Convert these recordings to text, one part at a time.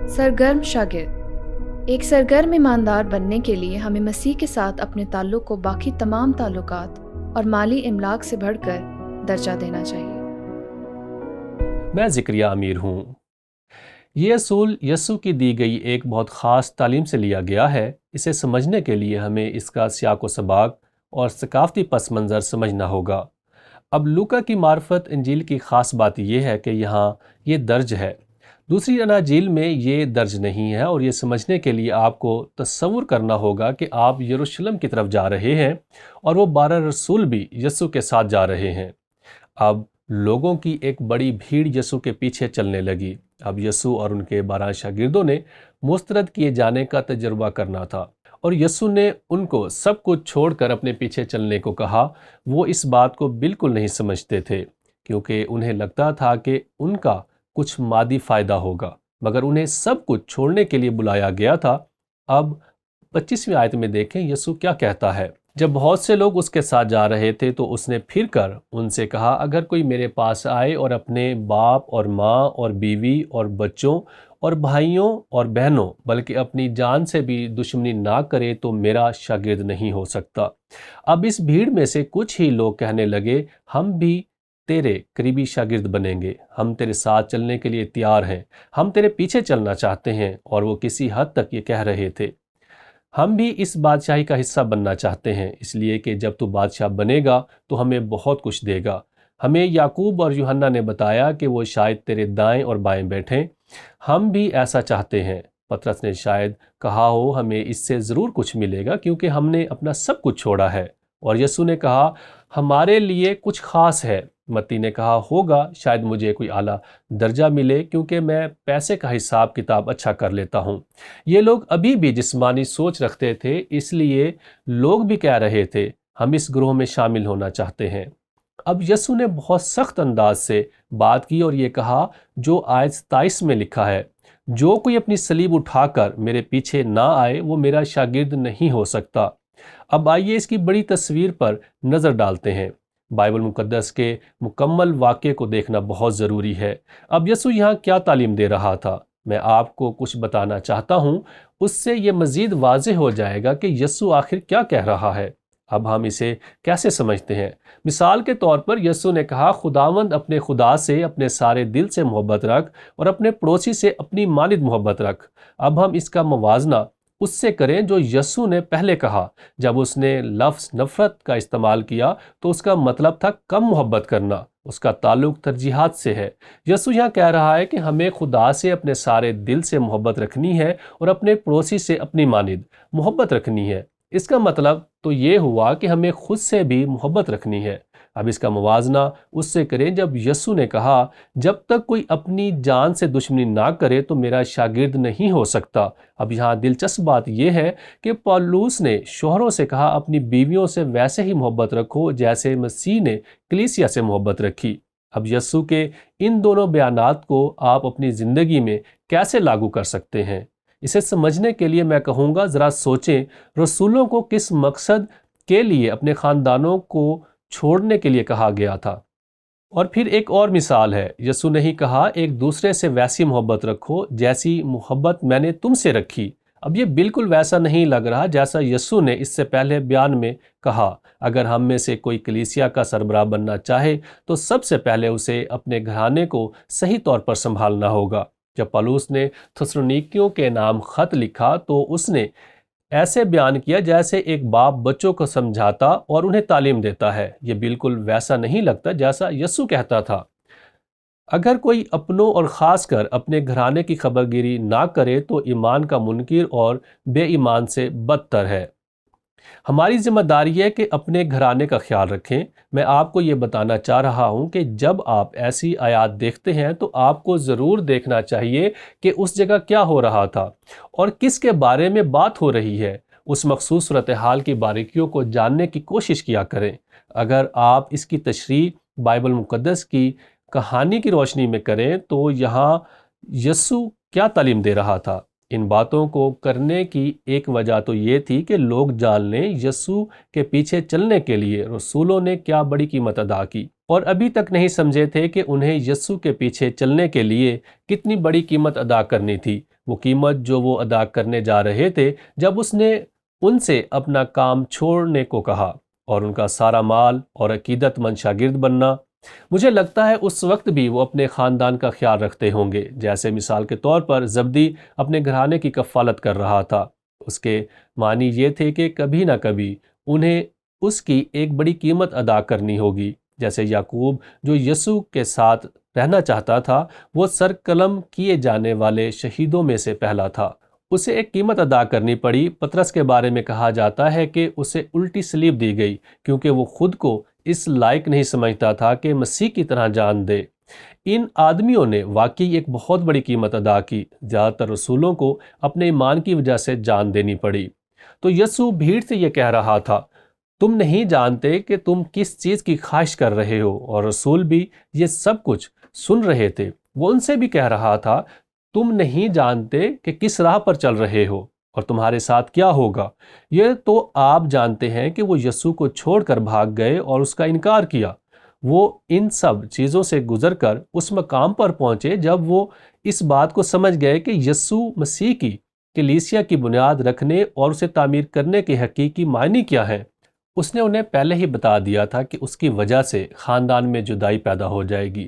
سرگرم شاگرد۔ ایک سرگرم ایماندار بننے کے لیے ہمیں مسیح کے ساتھ اپنے تعلق کو باقی تمام تعلقات اور مالی املاک سے بڑھ کر درجہ دینا چاہیے۔ میں ذکریہ امیر ہوں۔ یہ اصول یسوع کی دی گئی ایک بہت خاص تعلیم سے لیا گیا ہے۔ اسے سمجھنے کے لیے ہمیں اس کا سیاق و سباق اور ثقافتی پس منظر سمجھنا ہوگا۔ اب لوکا کی معرفت انجیل کی خاص بات یہ ہے کہ یہاں یہ درج ہے، دوسری اناجیل میں یہ درج نہیں ہے، اور یہ سمجھنے کے لیے آپ کو تصور کرنا ہوگا کہ آپ یروشلم کی طرف جا رہے ہیں اور وہ 12 رسول بھی یسوع کے ساتھ جا رہے ہیں۔ اب لوگوں کی ایک بڑی بھیڑ یسوع کے پیچھے چلنے لگی۔ اب یسوع اور ان کے 12 شاگردوں نے مسترد کیے جانے کا تجربہ کرنا تھا، اور یسوع نے ان کو سب کچھ چھوڑ کر اپنے پیچھے چلنے کو کہا۔ وہ اس بات کو بالکل نہیں سمجھتے تھے، کیونکہ انہیں لگتا تھا کہ ان کا کچھ مادی فائدہ ہوگا، مگر انہیں سب کچھ چھوڑنے کے لیے بلایا گیا تھا۔ اب 25ویں آیت میں دیکھیں یسوع کیا کہتا ہے۔ جب بہت سے لوگ اس کے ساتھ جا رہے تھے تو اس نے پھر کر ان سے کہا، اگر کوئی میرے پاس آئے اور اپنے باپ اور ماں اور بیوی اور بچوں اور بھائیوں اور بہنوں بلکہ اپنی جان سے بھی دشمنی نہ کرے تو میرا شاگرد نہیں ہو سکتا۔ اب اس بھیڑ میں سے کچھ ہی لوگ کہنے لگے، ہم بھی تیرے قریبی شاگرد بنیں گے، ہم تیرے ساتھ چلنے کے لیے تیار ہیں، ہم تیرے پیچھے چلنا چاہتے ہیں۔ اور وہ کسی حد تک یہ کہہ رہے تھے، ہم بھی اس بادشاہی کا حصہ بننا چاہتے ہیں، اس لیے کہ جب تو بادشاہ بنے گا تو ہمیں بہت کچھ دے گا۔ ہمیں یعقوب اور یوحنا نے بتایا کہ وہ شاید تیرے دائیں اور بائیں بیٹھیں، ہم بھی ایسا چاہتے ہیں۔ پطرس نے شاید کہا ہو، ہمیں اس سے ضرور کچھ ملے گا کیونکہ ہم نے اپنا سب کچھ چھوڑا ہے۔ اور یسوع نے کہا، ہمارے لیے کچھ خاص ہے۔ متی نے کہا، ہوگا شاید مجھے کوئی اعلیٰ درجہ ملے کیونکہ میں پیسے کا حساب کتاب اچھا کر لیتا ہوں۔ یہ لوگ ابھی بھی جسمانی سوچ رکھتے تھے، اس لیے لوگ بھی کہہ رہے تھے، ہم اس گروہ میں شامل ہونا چاہتے ہیں۔ اب یسوع نے بہت سخت انداز سے بات کی اور یہ کہا جو آیت 27 میں لکھا ہے، جو کوئی اپنی صلیب اٹھا کر میرے پیچھے نہ آئے وہ میرا شاگرد نہیں ہو سکتا۔ اب آئیے اس کی بڑی تصویر پر نظر ڈالتے ہیں۔ بائبل مقدس کے مکمل واقعے کو دیکھنا بہت ضروری ہے۔ اب یسوع یہاں کیا تعلیم دے رہا تھا، میں آپ کو کچھ بتانا چاہتا ہوں، اس سے یہ مزید واضح ہو جائے گا کہ یسوع آخر کیا کہہ رہا ہے۔ اب ہم اسے کیسے سمجھتے ہیں؟ مثال کے طور پر یسوع نے کہا، خداوند اپنے خدا سے اپنے سارے دل سے محبت رکھ اور اپنے پڑوسی سے اپنی مانند محبت رکھ۔ اب ہم اس کا موازنہ اس سے کریں جو یسوع نے پہلے کہا۔ جب اس نے لفظ نفرت کا استعمال کیا تو اس کا مطلب تھا کم محبت کرنا، اس کا تعلق ترجیحات سے ہے۔ یسوع یہاں کہہ رہا ہے کہ ہمیں خدا سے اپنے سارے دل سے محبت رکھنی ہے اور اپنے پڑوسی سے اپنی مانند محبت رکھنی ہے۔ اس کا مطلب تو یہ ہوا کہ ہمیں خود سے بھی محبت رکھنی ہے۔ اب اس کا موازنہ اس سے کریں جب یسوع نے کہا، جب تک کوئی اپنی جان سے دشمنی نہ کرے تو میرا شاگرد نہیں ہو سکتا۔ اب یہاں دلچسپ بات یہ ہے کہ پولس نے شوہروں سے کہا، اپنی بیویوں سے ویسے ہی محبت رکھو جیسے مسیح نے کلیسیا سے محبت رکھی۔ اب یسوع کے ان دونوں بیانات کو آپ اپنی زندگی میں کیسے لاگو کر سکتے ہیں؟ اسے سمجھنے کے لیے میں کہوں گا، ذرا سوچیں، رسولوں کو کس مقصد کے لیے اپنے خاندانوں کو چھوڑنے کے لیے کہا گیا تھا؟ اور پھر ایک اور مثال ہے، یسوع نے ہی کہا، ایک دوسرے سے ویسی محبت رکھو جیسی محبت میں نے تم سے رکھی۔ اب یہ بالکل ویسا نہیں لگ رہا جیسا یسوع نے اس سے پہلے بیان میں کہا۔ اگر ہم میں سے کوئی کلیسیا کا سربراہ بننا چاہے تو سب سے پہلے اسے اپنے گھرانے کو صحیح طور پر سنبھالنا ہوگا۔ جب پولس نے تھسلونیکیوں کے نام خط لکھا تو اس نے ایسے بیان کیا جیسے ایک باپ بچوں کو سمجھاتا اور انہیں تعلیم دیتا ہے۔ یہ بالکل ویسا نہیں لگتا جیسا یسوع کہتا تھا۔ اگر کوئی اپنوں اور خاص کر اپنے گھرانے کی خبرگیری نہ کرے تو ایمان کا منکر اور بے ایمان سے بدتر ہے۔ ہماری ذمہ داری ہے کہ اپنے گھرانے کا خیال رکھیں۔ میں آپ کو یہ بتانا چاہ رہا ہوں کہ جب آپ ایسی آیات دیکھتے ہیں تو آپ کو ضرور دیکھنا چاہیے کہ اس جگہ کیا ہو رہا تھا اور کس کے بارے میں بات ہو رہی ہے۔ اس مخصوص صورتحال کی باریکیوں کو جاننے کی کوشش کیا کریں۔ اگر آپ اس کی تشریح بائبل مقدس کی کہانی کی روشنی میں کریں تو یہاں یسوع کیا تعلیم دے رہا تھا؟ ان باتوں کو کرنے کی ایک وجہ تو یہ تھی کہ لوگ جان لیں یسوع کے پیچھے چلنے کے لیے رسولوں نے کیا بڑی قیمت ادا کی، اور ابھی تک نہیں سمجھے تھے کہ انہیں یسوع کے پیچھے چلنے کے لیے کتنی بڑی قیمت ادا کرنی تھی، وہ قیمت جو وہ ادا کرنے جا رہے تھے جب اس نے ان سے اپنا کام چھوڑنے کو کہا اور ان کا سارا مال اور عقیدت مند شاگرد بننا۔ مجھے لگتا ہے اس وقت بھی وہ اپنے خاندان کا خیال رکھتے ہوں گے، جیسے مثال کے طور پر زبدی اپنے گھرانے کی کفالت کر رہا تھا۔ اس کے معنی یہ تھے کہ کبھی نہ کبھی انہیں اس کی ایک بڑی قیمت ادا کرنی ہوگی، جیسے یعقوب جو یسوع کے ساتھ رہنا چاہتا تھا، وہ سر قلم کیے جانے والے شہیدوں میں سے پہلا تھا۔ اسے ایک قیمت ادا کرنی پڑی۔ پطرس کے بارے میں کہا جاتا ہے کہ اسے الٹی صلیب دی گئی کیونکہ وہ خود کو اس لائق نہیں سمجھتا تھا کہ مسیح کی طرح جان دے۔ ان آدمیوں نے واقعی ایک بہت بڑی قیمت ادا کی۔ زیادہ تر رسولوں کو اپنے ایمان کی وجہ سے جان دینی پڑی۔ تو یسوع بھیڑ سے یہ کہہ رہا تھا، تم نہیں جانتے کہ تم کس چیز کی خواہش کر رہے ہو، اور رسول بھی یہ سب کچھ سن رہے تھے۔ وہ ان سے بھی کہہ رہا تھا، تم نہیں جانتے کہ کس راہ پر چل رہے ہو اور تمہارے ساتھ کیا ہوگا۔ یہ تو آپ جانتے ہیں کہ وہ یسوع کو چھوڑ کر بھاگ گئے اور اس کا انکار کیا۔ وہ ان سب چیزوں سے گزر کر اس مقام پر پہنچے جب وہ اس بات کو سمجھ گئے کہ یسوع مسیح کی کلیسیا کی بنیاد رکھنے اور اسے تعمیر کرنے کے حقیقی معنی کیا ہیں۔ اس نے انہیں پہلے ہی بتا دیا تھا کہ اس کی وجہ سے خاندان میں جدائی پیدا ہو جائے گی۔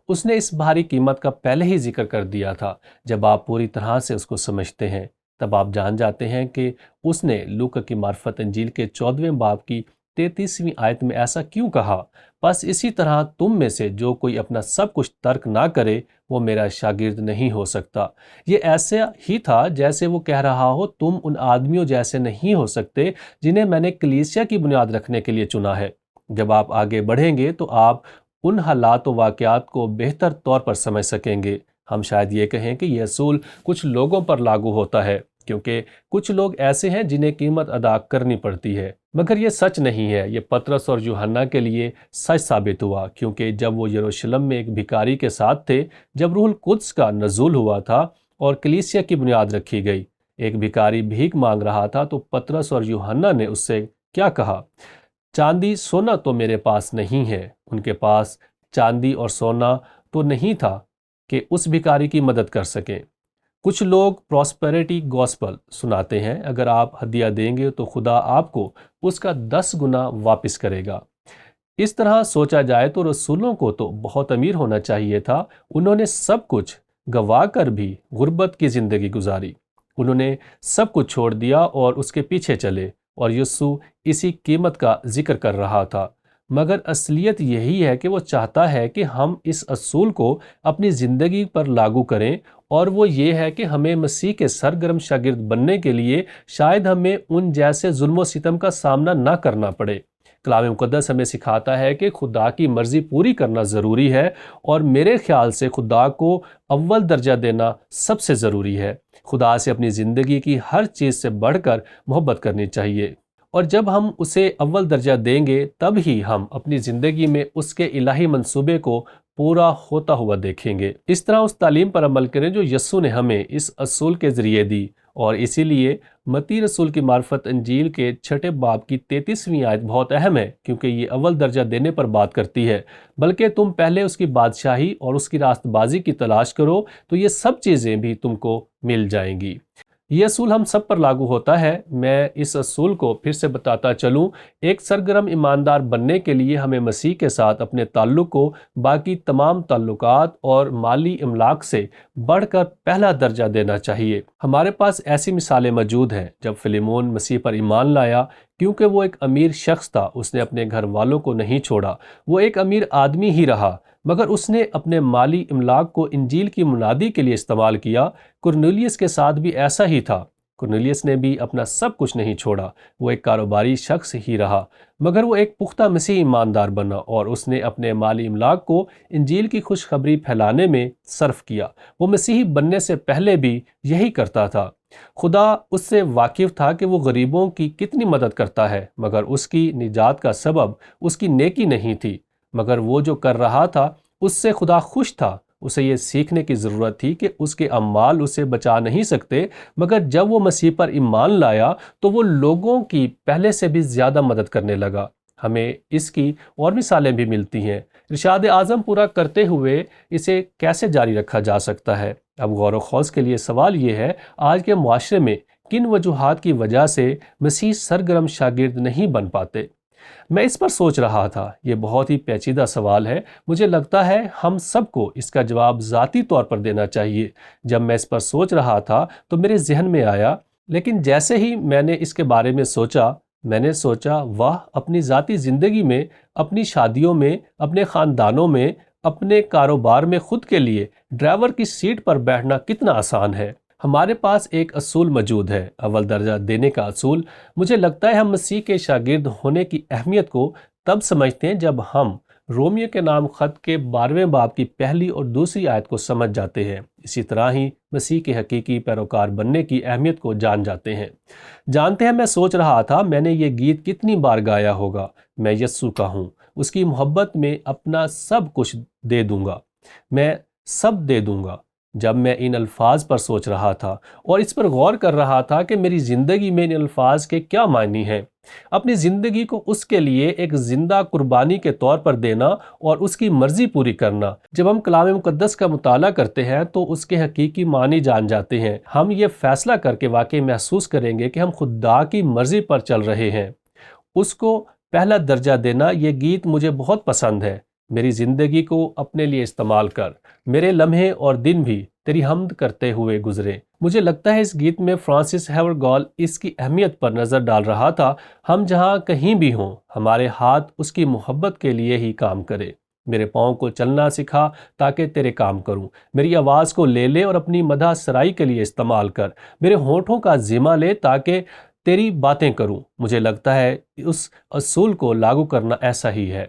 اس نے اس بھاری قیمت کا پہلے ہی ذکر کر دیا تھا۔ جب آپ پوری طرح سے اس کو سمجھتے ہیں تب آپ جان جاتے ہیں کہ اس نے لوکا کی معرفت انجیل کے 14ویں باب کی 33ویں آیت میں ایسا کیوں کہا، بس اسی طرح تم میں سے جو کوئی اپنا سب کچھ ترک نہ کرے وہ میرا شاگرد نہیں ہو سکتا۔ یہ ایسا ہی تھا جیسے وہ کہہ رہا ہو، تم ان آدمیوں جیسے نہیں ہو سکتے جنہیں میں نے کلیسیا کی بنیاد رکھنے کے لیے چنا ہے۔ جب آپ آگے بڑھیں گے تو آپ ان حالات و واقعات کو بہتر طور پر سمجھ سکیں گے۔ ہم شاید یہ کہیں کہ یہ اصول کچھ لوگوں پر لاگو ہوتا ہے کیونکہ کچھ لوگ ایسے ہیں جنہیں قیمت ادا کرنی پڑتی ہے، مگر یہ سچ نہیں ہے۔ یہ پطرس اور یوحنا کے لیے سچ ثابت ہوا کیونکہ جب وہ یروشلم میں ایک بھکاری کے ساتھ تھے، جب روح القدس کا نزول ہوا تھا اور کلیسیا کی بنیاد رکھی گئی، ایک بھکاری بھیک مانگ رہا تھا تو پطرس اور یوحنا نے اس سے کیا کہا؟ چاندی سونا تو میرے پاس نہیں ہے۔ ان کے پاس چاندی اور سونا تو نہیں تھا کہ اس بھکاری کی مدد کر سکیں۔ کچھ لوگ پراسپیرٹی گوسپل سناتے ہیں، اگر آپ ہدیہ دیں گے تو خدا آپ کو اس کا 10 گنا واپس کرے گا۔ اس طرح سوچا جائے تو رسولوں کو تو بہت امیر ہونا چاہیے تھا۔ انہوں نے سب کچھ گنوا کر بھی غربت کی زندگی گزاری۔ انہوں نے سب کچھ چھوڑ دیا اور اس کے پیچھے چلے، اور یسوع اسی قیمت کا ذکر کر رہا تھا۔ مگر اصلیت یہی ہے کہ وہ چاہتا ہے کہ ہم اس اصول کو اپنی زندگی پر لاگو کریں، اور وہ یہ ہے کہ ہمیں مسیح کے سرگرم شاگرد بننے کے لیے شاید ہمیں ان جیسے ظلم و ستم کا سامنا نہ کرنا پڑے۔ کلام مقدس ہمیں سکھاتا ہے کہ خدا کی مرضی پوری کرنا ضروری ہے، اور میرے خیال سے خدا کو اول درجہ دینا سب سے ضروری ہے۔ خدا سے اپنی زندگی کی ہر چیز سے بڑھ کر محبت کرنی چاہیے، اور جب ہم اسے اول درجہ دیں گے تب ہی ہم اپنی زندگی میں اس کے الہی منصوبے کو پورا ہوتا ہوا دیکھیں گے۔ اس طرح اس تعلیم پر عمل کریں جو یسوع نے ہمیں اس اصول کے ذریعے دی، اور اسی لیے متی رسول کی معرفت انجیل کے 6 باب کی 33ویں آیت بہت اہم ہے، کیونکہ یہ اول درجہ دینے پر بات کرتی ہے۔ بلکہ تم پہلے اس کی بادشاہی اور اس کی راست بازی کی تلاش کرو تو یہ سب چیزیں بھی تم کو مل جائیں گی۔ یہ اصول ہم سب پر لاگو ہوتا ہے۔ میں اس اصول کو پھر سے بتاتا چلوں، ایک سرگرم ایماندار بننے کے لیے ہمیں مسیح کے ساتھ اپنے تعلق کو باقی تمام تعلقات اور مالی املاک سے بڑھ کر پہلا درجہ دینا چاہیے۔ ہمارے پاس ایسی مثالیں موجود ہیں۔ جب فلیمون مسیح پر ایمان لایا، کیونکہ وہ ایک امیر شخص تھا، اس نے اپنے گھر والوں کو نہیں چھوڑا۔ وہ ایک امیر آدمی ہی رہا، مگر اس نے اپنے مالی املاک کو انجیل کی منادی کے لیے استعمال کیا۔ کرنیلیس کے ساتھ بھی ایسا ہی تھا۔ کرنیلیس نے بھی اپنا سب کچھ نہیں چھوڑا، وہ ایک کاروباری شخص ہی رہا، مگر وہ ایک پختہ مسیحی ایماندار بنا، اور اس نے اپنے مالی املاک کو انجیل کی خوشخبری پھیلانے میں صرف کیا۔ وہ مسیحی بننے سے پہلے بھی یہی کرتا تھا۔ خدا اس سے واقف تھا کہ وہ غریبوں کی کتنی مدد کرتا ہے، مگر اس کی نجات کا سبب اس کی نیکی نہیں تھی، مگر وہ جو کر رہا تھا اس سے خدا خوش تھا۔ اسے یہ سیکھنے کی ضرورت تھی کہ اس کے اعمال اسے بچا نہیں سکتے، مگر جب وہ مسیح پر ایمان لایا تو وہ لوگوں کی پہلے سے بھی زیادہ مدد کرنے لگا۔ ہمیں اس کی اور مثالیں بھی ملتی ہیں۔ ارشاد اعظم پورا کرتے ہوئے اسے کیسے جاری رکھا جا سکتا ہے؟ اب غور و خوض کے لیے سوال یہ ہے، آج کے معاشرے میں کن وجوہات کی وجہ سے مسیح سرگرم شاگرد نہیں بن پاتے؟ میں اس پر سوچ رہا تھا۔ یہ بہت ہی پیچیدہ سوال ہے۔ مجھے لگتا ہے ہم سب کو اس کا جواب ذاتی طور پر دینا چاہیے۔ جب میں اس پر سوچ رہا تھا تو میرے ذہن میں آیا، لیکن جیسے ہی میں نے اس کے بارے میں سوچا، میں نے سوچا واہ، اپنی ذاتی زندگی میں، اپنی شادیوں میں، اپنے خاندانوں میں، اپنے کاروبار میں خود کے لیے ڈرائیور کی سیٹ پر بیٹھنا کتنا آسان ہے۔ ہمارے پاس ایک اصول موجود ہے، اول درجہ دینے کا اصول۔ مجھے لگتا ہے ہم مسیح کے شاگرد ہونے کی اہمیت کو تب سمجھتے ہیں جب ہم رومیو کے نام خط کے 12ویں باب کی پہلی اور دوسری آیت کو سمجھ جاتے ہیں۔ اسی طرح ہی مسیح کے حقیقی پیروکار بننے کی اہمیت کو جان جاتے ہیں۔ جانتے ہیں، میں سوچ رہا تھا میں نے یہ گیت کتنی بار گایا ہوگا، میں یسوع کا ہوں، اس کی محبت میں اپنا سب کچھ دے دوں گا، میں سب دے دوں گا۔ جب میں ان الفاظ پر سوچ رہا تھا اور اس پر غور کر رہا تھا کہ میری زندگی میں ان الفاظ کے کیا معنی ہیں، اپنی زندگی کو اس کے لیے ایک زندہ قربانی کے طور پر دینا اور اس کی مرضی پوری کرنا، جب ہم کلام مقدس کا مطالعہ کرتے ہیں تو اس کے حقیقی معنی جان جاتے ہیں۔ ہم یہ فیصلہ کر کے واقعی محسوس کریں گے کہ ہم خدا کی مرضی پر چل رہے ہیں۔ اس کو پہلا درجہ دینا، یہ گیت مجھے بہت پسند ہے۔ میری زندگی کو اپنے لیے استعمال کر، میرے لمحے اور دن بھی تیری حمد کرتے ہوئے گزرے۔ مجھے لگتا ہے اس گیت میں فرانسس ہیورگال اس کی اہمیت پر نظر ڈال رہا تھا۔ ہم جہاں کہیں بھی ہوں، ہمارے ہاتھ اس کی محبت کے لیے ہی کام کرے۔ میرے پاؤں کو چلنا سکھا تاکہ تیرے کام کروں۔ میری آواز کو لے لے اور اپنی مدح سرائی کے لیے استعمال کر۔ میرے ہونٹوں کا ذمہ لے تاکہ تیری باتیں کروں۔ مجھے لگتا ہے اس اصول کو لاگو کرنا ایسا ہی ہے۔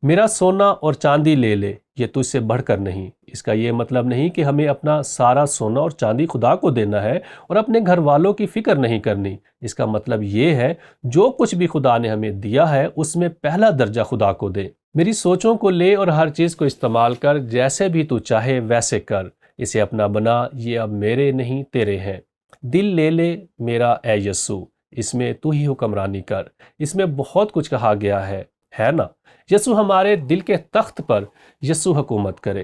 میرا سونا اور چاندی لے لے، یہ تجھ سے بڑھ کر نہیں۔ اس کا یہ مطلب نہیں کہ ہمیں اپنا سارا سونا اور چاندی خدا کو دینا ہے اور اپنے گھر والوں کی فکر نہیں کرنی۔ اس کا مطلب یہ ہے جو کچھ بھی خدا نے ہمیں دیا ہے اس میں پہلا درجہ خدا کو دے۔ میری سوچوں کو لے اور ہر چیز کو استعمال کر، جیسے بھی تو چاہے ویسے کر۔ اسے اپنا بنا، یہ اب میرے نہیں تیرے ہیں۔ دل لے لے میرا اے یسوع، اس میں تو ہی حکمرانی کر۔ اس میں بہت کچھ کہا گیا ہے نا؟ یسوع ہمارے دل کے تخت پر یسوع حکومت کرے۔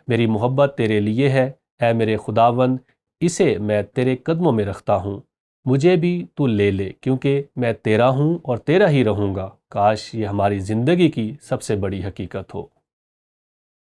میری محبت تیرے لیے ہے، اے میرے خداوند، اسے میں تیرے قدموں میں رکھتا ہوں۔ مجھے بھی تو لے لے، کیونکہ میں تیرا ہوں اور تیرا ہی رہوں گا۔ کاش یہ ہماری زندگی کی سب سے بڑی حقیقت ہو۔